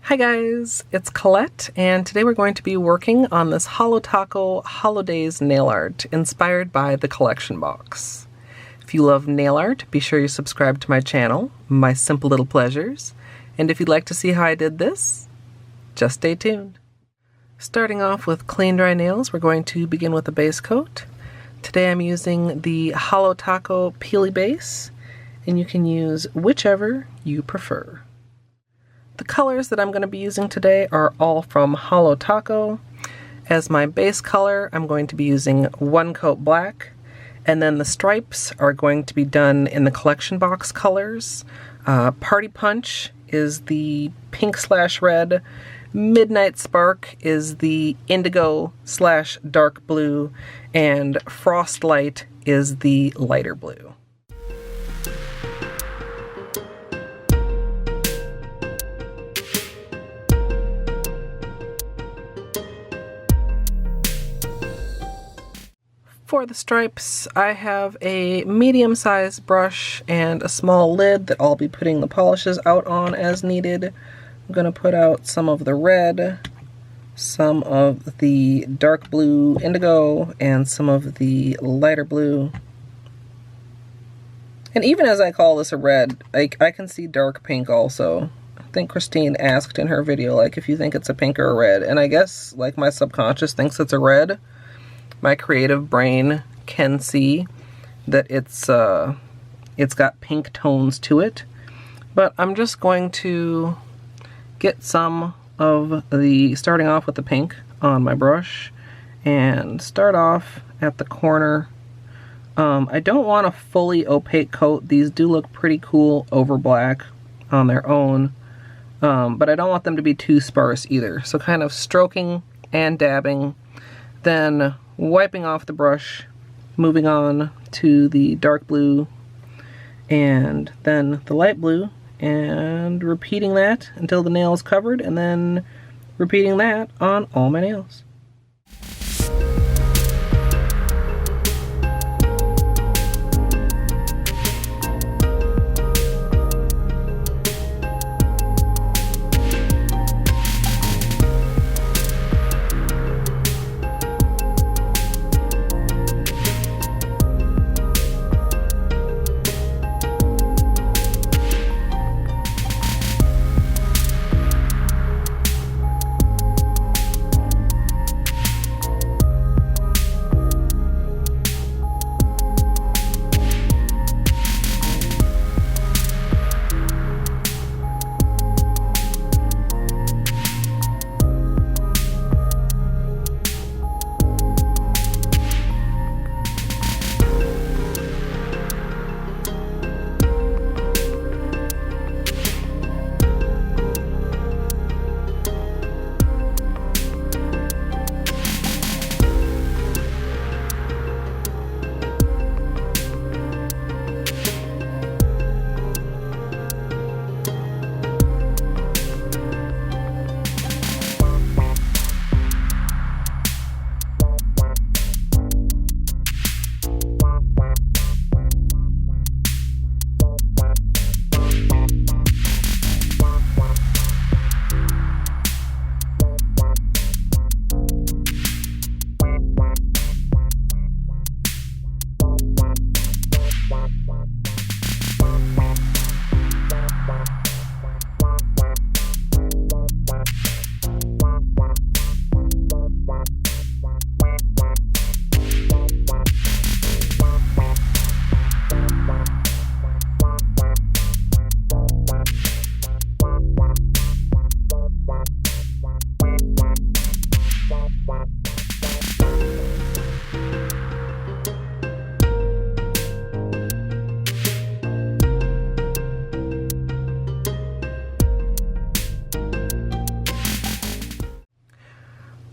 Hi guys, it's Colette, and today we're going to be working on this Holoday's nail art inspired by the collection box. If you love nail art, be sure you subscribe to my channel, My Simple Little Pleasures, and if you'd like to see how I did this, just stay tuned. Starting off with clean dry nails, we're going to begin with a base coat. Today I'm using the Holo Peely base, and you can use whichever you prefer. The colors that I'm going to be using today are all from Holo. As my base color, I'm going to be using one coat black, and then the stripes are going to be done in the collection box colors. Party Punch is the pink/red, Midnight Spark is the indigo/dark blue, and Frostlight is the lighter blue. For the stripes, I have a medium-sized brush and a small lid that I'll be putting the polishes out on as needed. I'm going to put out some of the red, some of the dark blue indigo, and some of the lighter blue. And even as I call this a red, I can see dark pink also. I think Christine asked in her video, like, if you think it's a pink or a red. And I guess, like, my subconscious thinks it's a red. My creative brain can see that it's got pink tones to it, but I'm just going to get some of the, starting off with the pink on my brush, and start off at the corner. I don't want a fully opaque coat. These do look pretty cool over black on their own, but I don't want them to be too sparse either. So kind of stroking and dabbing, then wiping off the brush, moving on to the dark blue, and then the light blue, and repeating that until the nail is covered, and then repeating that on all my nails.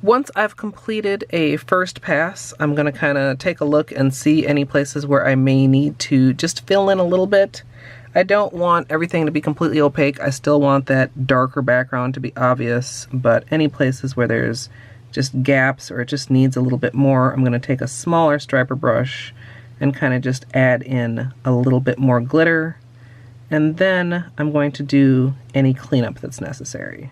Once I've completed a first pass, I'm going to kind of take a look and see any places where I may need to just fill in a little bit. I don't want everything to be completely opaque. I still want that darker background to be obvious, but any places where there's just gaps or it just needs a little bit more, I'm going to take a smaller striper brush and kind of just add in a little bit more glitter, and then I'm going to do any cleanup that's necessary.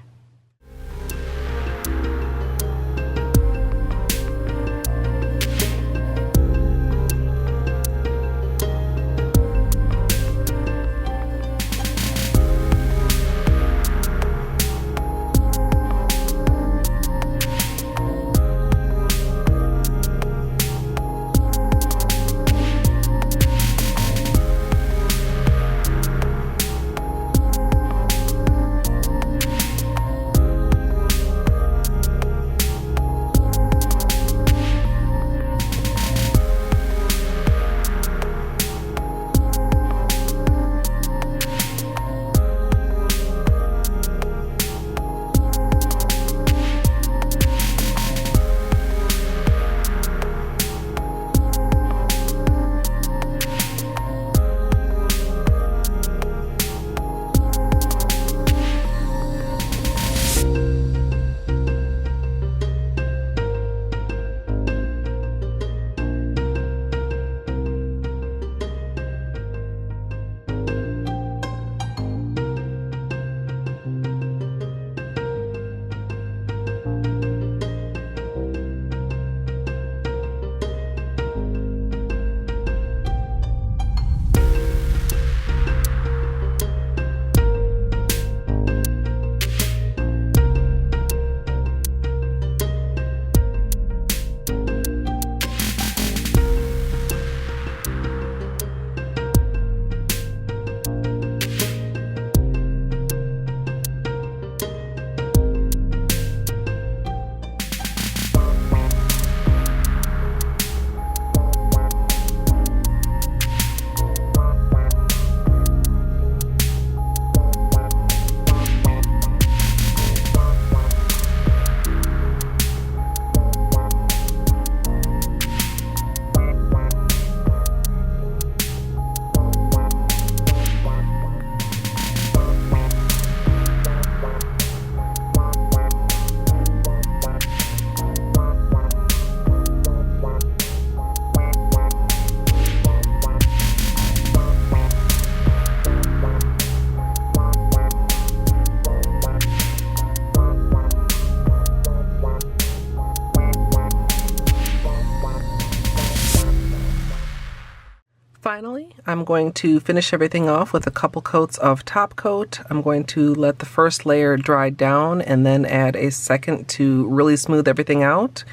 Finally, I'm going to finish everything off with a couple coats of top coat. I'm going to let the first layer dry down and then add a second to really smooth everything out.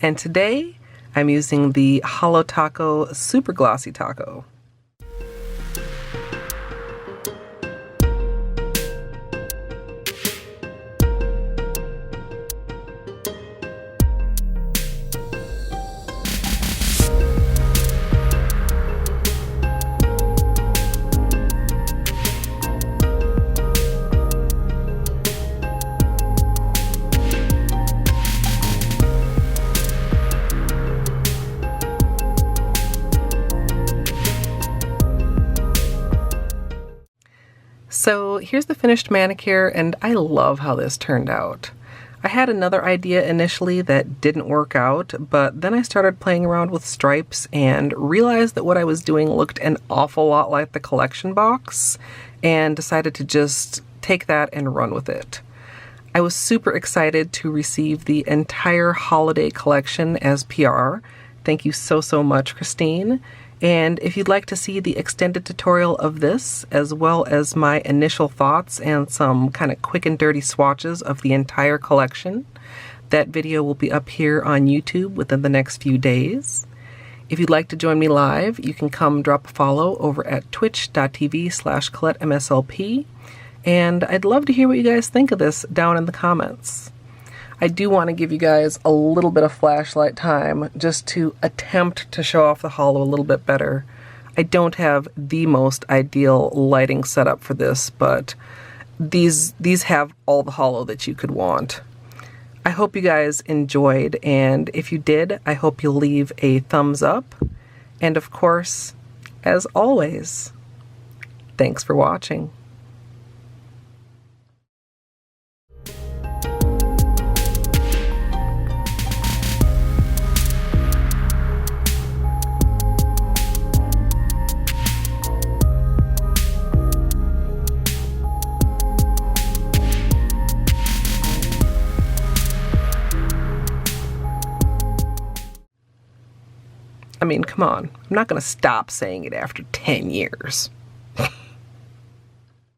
And today, I'm using the Holo Taco Super Glossy Taco. So here's the finished manicure, and I love how this turned out. I had another idea initially that didn't work out, but then I started playing around with stripes and realized that what I was doing looked an awful lot like the collection box, and decided to just take that and run with it. I was super excited to receive the entire Holoday collection as PR. Thank you so much, Christine. And if you'd like to see the extended tutorial of this, as well as my initial thoughts and some kind of quick and dirty swatches of the entire collection, that video will be up here on YouTube within the next few days. If you'd like to join me live, you can come drop a follow over at twitch.tv/ColetteMSLP. And I'd love to hear what you guys think of this down in the comments. I do want to give you guys a little bit of flashlight time just to attempt to show off the holo a little bit better. I don't have the most ideal lighting setup for this, but these have all the holo that you could want. I hope you guys enjoyed, and if you did, I hope you'll leave a thumbs up. And of course, as always, thanks for watching. I mean, come on. I'm not going to stop saying it after 10 years.